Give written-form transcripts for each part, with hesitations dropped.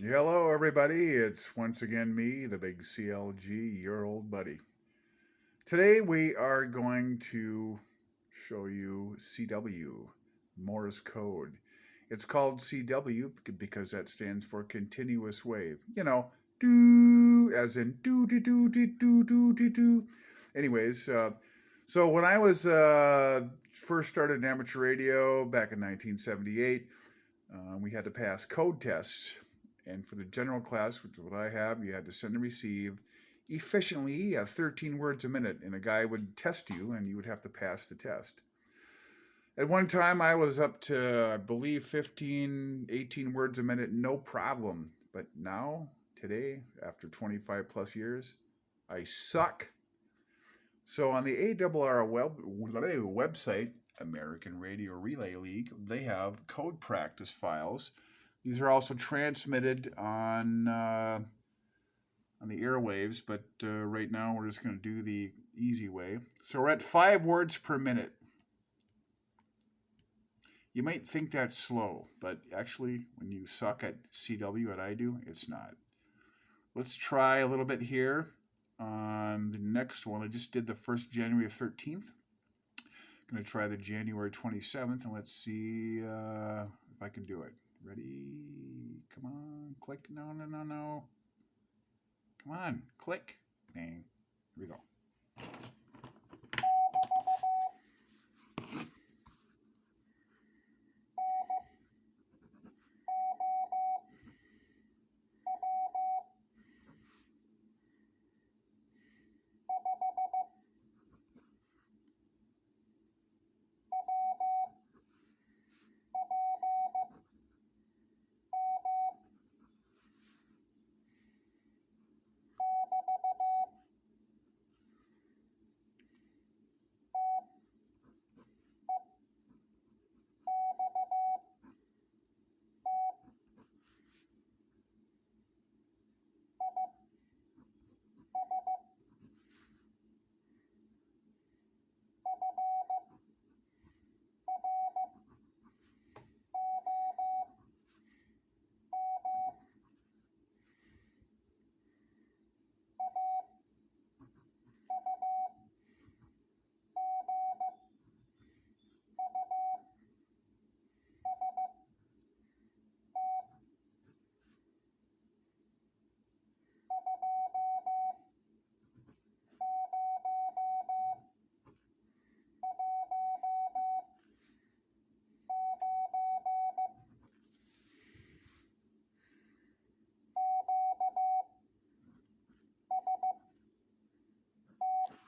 Hello, everybody. It's once again me, the big CLG, your old buddy. Today we are going to show you CW, Morse code. It's called CW because that stands for continuous wave. Do as in do. Anyways, so when I was first started in amateur radio back in 1978, we had to pass code tests. And for the general class, which is what I have, you had to send and receive efficiently 13 words a minute. And a guy would test you, and you would have to pass the test. At one time, I was up to, I believe, 15, 18 words a minute, no problem. But now, today, after 25 plus years, I suck. So on the ARRL website, American Radio Relay League, they have code practice files. These are also transmitted on the airwaves, but right now we're just going to do the easy way. So we're at 5 words per minute. You might think that's slow, but actually, when you suck at CW, what I do, it's not. Let's try a little bit here on the next one. I just did the first January 13th. I'm going to try the January 27th, and let's see if I can do it. Ready? Come on, click. No. Come on, click. Bang. Here we go.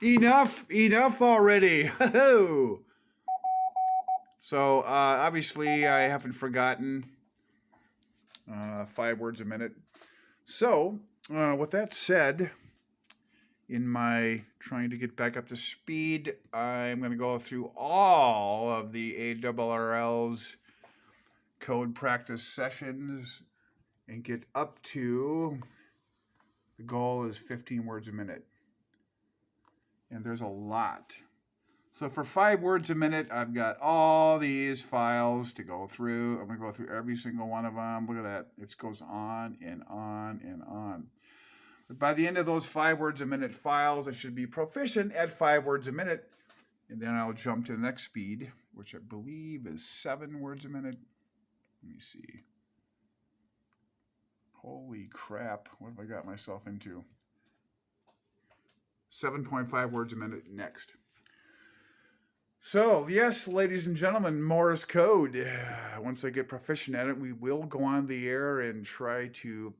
Enough already. So obviously I haven't forgotten 5 words a minute. So with that said, in my trying to get back up to speed, I'm going to go through all of the ARRL's code practice sessions and get up to, the goal is 15 words a minute. And there's a lot. So for 5 words a minute, I've got all these files to go through. I'm going to go through every single one of them. Look at that. It goes on and on and on. But by the end of those 5 words a minute files, I should be proficient at 5 words a minute. And then I'll jump to the next speed, which I believe is 7 words a minute. Let me see. Holy crap. What have I got myself into? 7.5 words a minute next. So, yes, ladies and gentlemen, Morse code. Once I get proficient at it, we will go on the air and try to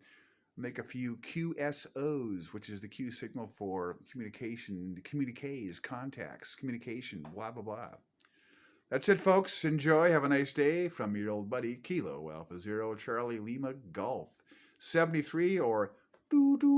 make a few QSOs, which is the Q signal for communication, communiques, contacts, communication, blah, blah, blah. That's it, folks. Enjoy. Have a nice day from your old buddy, Kilo Alpha Zero Charlie Lima Golf 73 or do.